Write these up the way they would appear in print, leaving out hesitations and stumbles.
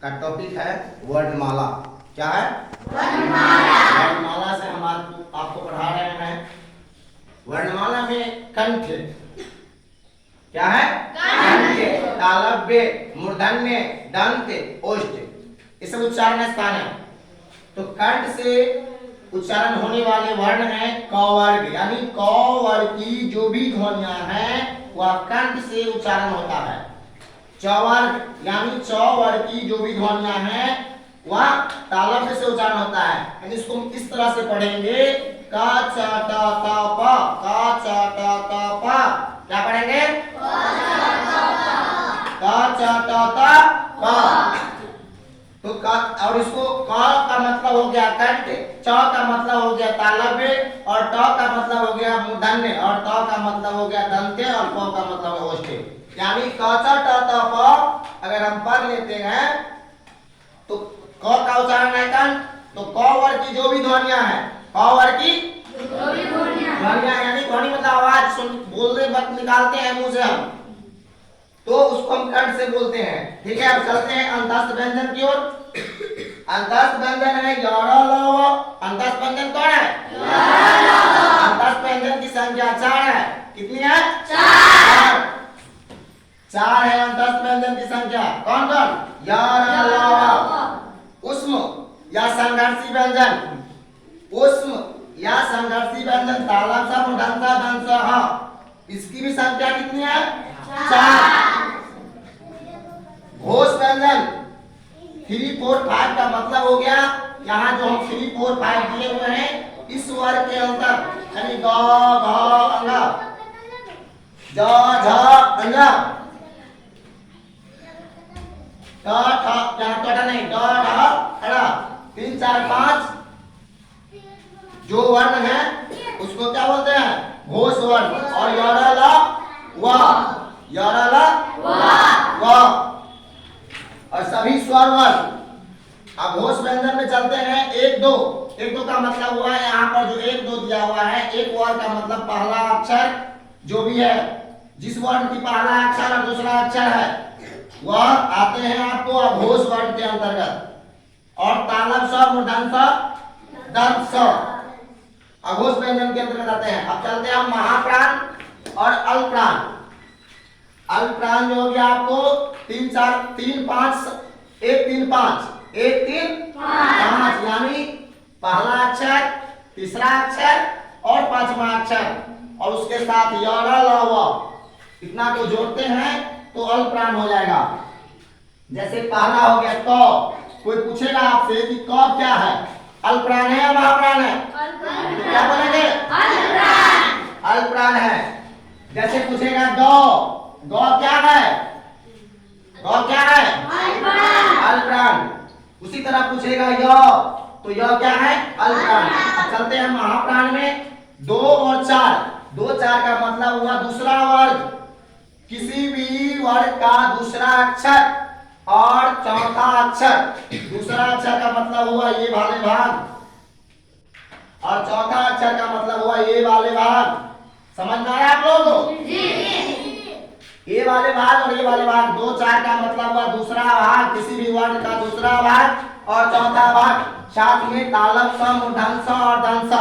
का टॉपिक है वर्णमाला। क्या है? वर्णमाला से हम आपको पढ़ा रहे हैं। वर्णमाला में कंठ क्या है? कंठ, तालव्य, मूर्धन्य, दंत, ओष्ठ, ये सब उच्चारण स्थान है। तो कंठ से उच्चारण होने वाले वर्ण हैं क वर्ग, यानी क वर्ग की जो भी ध्वनियां हैं वह कंठ से उच्चारण होता है। च वर्ग यानी च वर्ग की जो भी ध्वनियां हैं वह तालव्य से उच्चारण होता है। यानी इसको हम इस तरह से पढ़ेंगे क च ट त प, क च ट त प। क्या पढ़ेंगे? क च ट त प। तो और इसको क का मतलब हो गया कंठ, च का मतलब हो गया तालव्य, और ट का मतलब हो गया मूर्धन्य, और त का मतलब हो गया दंत्य, और प का मतलब है ओष्ठ। यानी क च ट त प अगर हम पढ़ लेते हैं तो क का उच्चारण है कंठ, तो क वर्ग की जो भी ध्वनियां हैं, क वर्ग की ध्वनियां यानी ध्वनि मतलब आवाज सुन बोलते वक्त निकालते हैं मुंह से हम, तो उसको हम कंठ से बोलते हैं। ठीक है, अब चलते हैं अंतस्थ व्यंजन की ओर। अंतस्थ व्यंजन है य र ल व। अंतस्थ व्यंजन कौन है? अंतस्थ व्यंजन की संख्या 4 है। कितनी है? 4। 4 है अंतस्थ व्यंजन की संख्या। कौन कौन? य र ल व। उष्म या संघर्षी व्यंजन, उष्म या संघर्षी व्यंजन तालव्य स, मूर्धन्य स, दंत स, ह, इसकी भी संख्या कितनी है? 4। घोष व्यंजन 3, 4, 5 का मतलब हो गया, यहाँ जो हम 3, 4, 5 दिए हुए हैं इस वर्ग के अंदर, यानी ग घ अंग, ज झ अंग, ट ठ, यहाँ टटा नहीं, ड ढ ड़, 3, 4, 5 जो वर्ण है उसको क्या बोलते हैं? घोष वर्ण। और य र ल व, य र ल व, और सभी स्वर वर्ण। अब घोष व्यंजन में चलते हैं 1, 2। 1, 2 का मतलब हुआ है यहाँ पर जो 1, 2 दिया हुआ है, एक वर्ण का मतलब पहला अक्षर जो भी है, जिस वर्ण की पहला अक्षर और दूसरा अक्षर है वह आते हैं आपको अघोष वर्ण के अंतर्गत। और तालव्य स, मूर्धन्य स, दंत स अघोष व्यंजन के अंतर्गत आते हैं। अब चलते हैं हम महाप्राण और अल्पप्राण। अल्पप्राण जो हो गया आपको 3, 4, 3, 5, 1, 3, 5, 1, 3, 5, यानी पहला अक्षर, तीसरा अक्षर और पांचवा अक्षर, और उसके साथ य र ल व, इतना को जोड़ते हैं तो अल्पप्राण हो जाएगा। जैसे पहला हो गया क, कोई पूछेगा आपसे कि क क्या है, अल्पप्राण है या महाप्राण है? तो क्या बोलेंगे? अल्पप्राण है। जैसे पूछेगा ग, ग क्या है? ग क्या है? अल्पप्राण। उसी तरह पूछेगा य, तो य क्या है? अल्पप्राण। अब चलते हैं महाप्राण में 2 और 4। 2, 4 का मतलब हुआ दूसरा वर्ग, किसी भी वर्ग का दूसरा अक्षर और चौथा अक्षर। दूसरा अक्षर का मतलब हुआ ये वाले भाग, और चौथा अक्षर का मतलब हुआ ये वाले भाग। समझ में आया आप लोगों को? ये वाले भाग और ये वाले भाग, 2, 4 का मतलब हुआ दूसरा भाग, किसी भी वर्ण का दूसरा भाग और चौथा भाग। साथ में तालव्य स, मूर्धन्य स और दंत स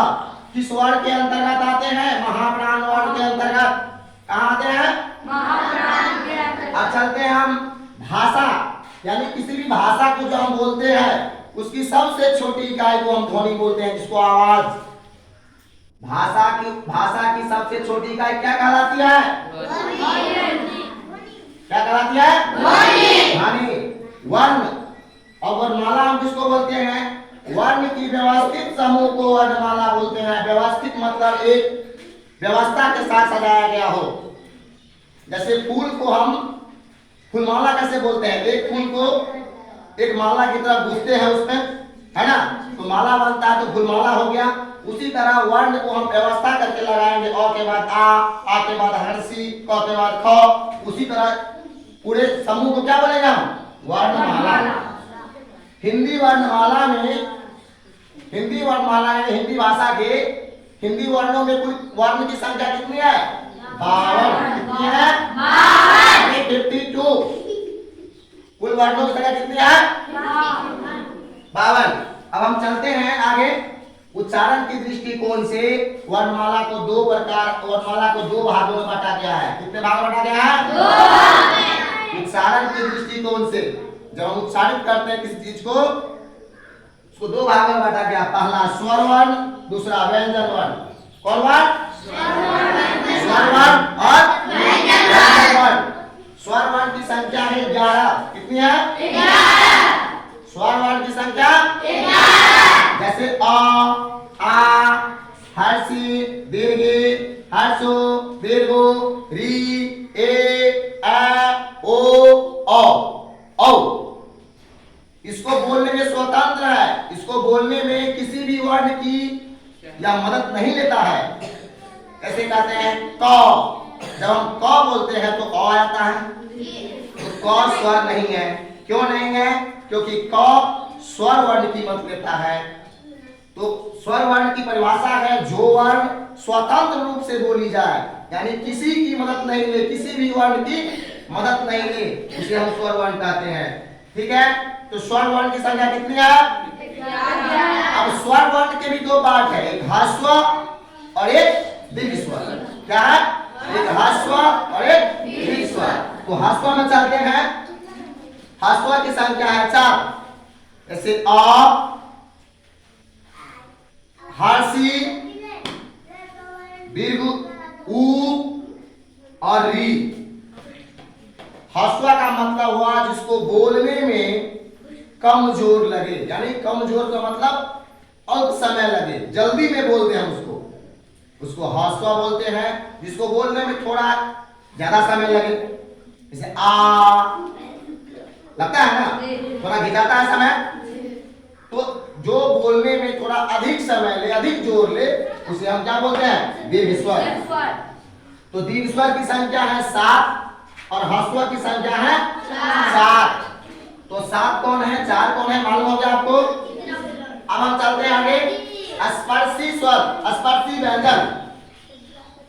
किस वर्ण के अंतर्गत आते हैं? महाप्राण वर्ण के अंतर्गत। कहाँ आते हैं? महाप्राण के अंतर्गत। अब चलते हैं हम भाषा, यानी किसी भी भाषा को जो हम बोलते हैं उसकी सबसे छोटी इकाई को हम ध्वनि बोलते हैं, जिसको आवाज। भाषा की सबसे छोटी इकाई क्या कहलाती है? क्या कहलाती है? ध्वनि। वर्ण और वर्णमाला हम किसको बोलते हैं? वर्ण की व्यवस्थित समूह को वर्णमाला बोलते हैं। व्यवस्थित मतलब एक व्यवस्था के साथ सजाया गया हो। जैसे फूल को हम फूलमाला कैसे बोलते हैं? एक फूल को एक माला की तरह गूंथते हैं उसमें, है ना, तो माला बनता है, तो फूलमाला हो गया। उसी तरह वर्ण को हम व्यवस्था करके लगाएंगे, अ के बाद आ के बाद हर्षी, क के बाद ख, उसी तरह पूरे समूह को क्या बोलेंगे हम? वर्णमाला। हिंदी वर्णमाला में हिंदी भाषा के हिंदी वर्णों में कुल वर्ण की संख्या कितनी है? 52। कितनी है? 52। कुल कुल वर्णों की संख्या कितनी है? 52। अब हम चलते हैं आगे। उच्चारण की दृष्टिकोण से वर्णमाला को दो भागों में बांटा गया है। कितने भाग में बांटा गया है? 2। उच्चारण की दृष्टिकोण से जब हम उच्चारित करते हैं किसी चीज को, उसको दो भागों में बांटा गया। पहला स्वर वर्ण, दूसरा व्यंजन वर्ण। कौन वर्ण? स्वर वर्ण और व्यंजन वर्ण। स्वर वर्ण की संख्या है 11। कितनी है? 11। स्वर वर्ण की संख्या 11। जैसे अ, आ, हर्षी, दीर्घी, हर्षो, दीर्घो, री, ए, ओ, औ। इसको बोलने में स्वतंत्र है, इसको बोलने में किसी भी वर्ण की या मदद नहीं लेता है। कैसे कहते हैं? क। जब हम क बोलते हैं तो अ आता है, तो क स्वर नहीं है। क्यों नहीं है? क्योंकि क स्वर वर्ण की मदद लेता है। तो स्वर वर्ण की परिभाषा है जो वर्ण स्वतंत्र रूप से बोली जाए, यानी किसी की मदद नहीं ले, किसी भी वर्ण की मदद नहीं ले, उसे हम स्वर वर्ण कहते हैं। ठीक है, तो स्वर वर्ण की संख्या कितनी है? 11। अब स्वर वर्ण के भी दो पार्ट है, एक ह्रस्व और एक दीर्घ स्वर। क्या है? एक ह्रस्व और एक दीर्घ स्वर। तो ह्रस्व में चलते हैं। ह्रस्व की संख्या है 4। जैसे अ, हर्षी, दीर्घ उ और री। ह्रस्व का मतलब हुआ जिसको बोलने में कम जोर लगे, यानी कम जोर का मतलब अल्प समय लगे, जल्दी में बोलते हैं उसको ह्रस्व बोलते हैं। जिसको बोलने में थोड़ा ज्यादा समय लगे, जैसे आ, लगता है ना, थोड़ा घिचाता है समय। तो जो बोलने में थोड़ा अधिक समय ले, अधिक जोर ले, उसे हम क्या बोलते हैं? दीर्घ स्वर। तो दीर्घ स्वर की संख्या है 7 और ह्रस्व की संख्या है 4। तो 7 कौन है, 4 कौन है, मालूम हो गया आपको? अब हम चलते हैं आगे। स्पर्शी स्वर, स्पर्शी व्यंजन।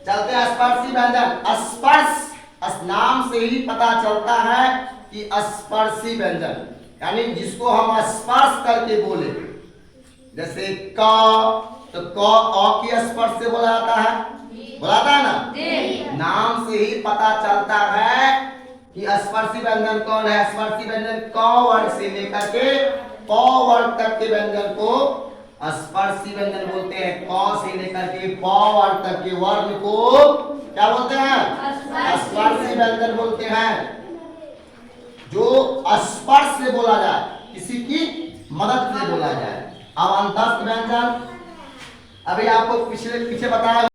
चलते हैं स्पर्शी व्यंजन। स्पर्श नाम से ही पता चलता है कि स्पर्शी व्यंजन, यानी जिसको हम स्पर्श करके बोले। जैसे क, तो क अ की स्पर्श से बोला जाता है, बोलाता है ना। नाम से ही पता चलता है कि स्पर्शी व्यंजन कौन है। स्पर्शी व्यंजन क वर्ण से लेकर के प वर्ण तक के व्यंजन को स्पर्शी व्यंजन बोलते हैं। क से लेकर के प वर्ण तक के वर्ण को क्या बोलते हैं? स्पर्शी व्यंजन बोलते हैं। जो स्पर्श से बोला जाए, किसी की मदद से बोला जाए। अब अंतस्थ व्यंजन, अभी आपको पीछे बताया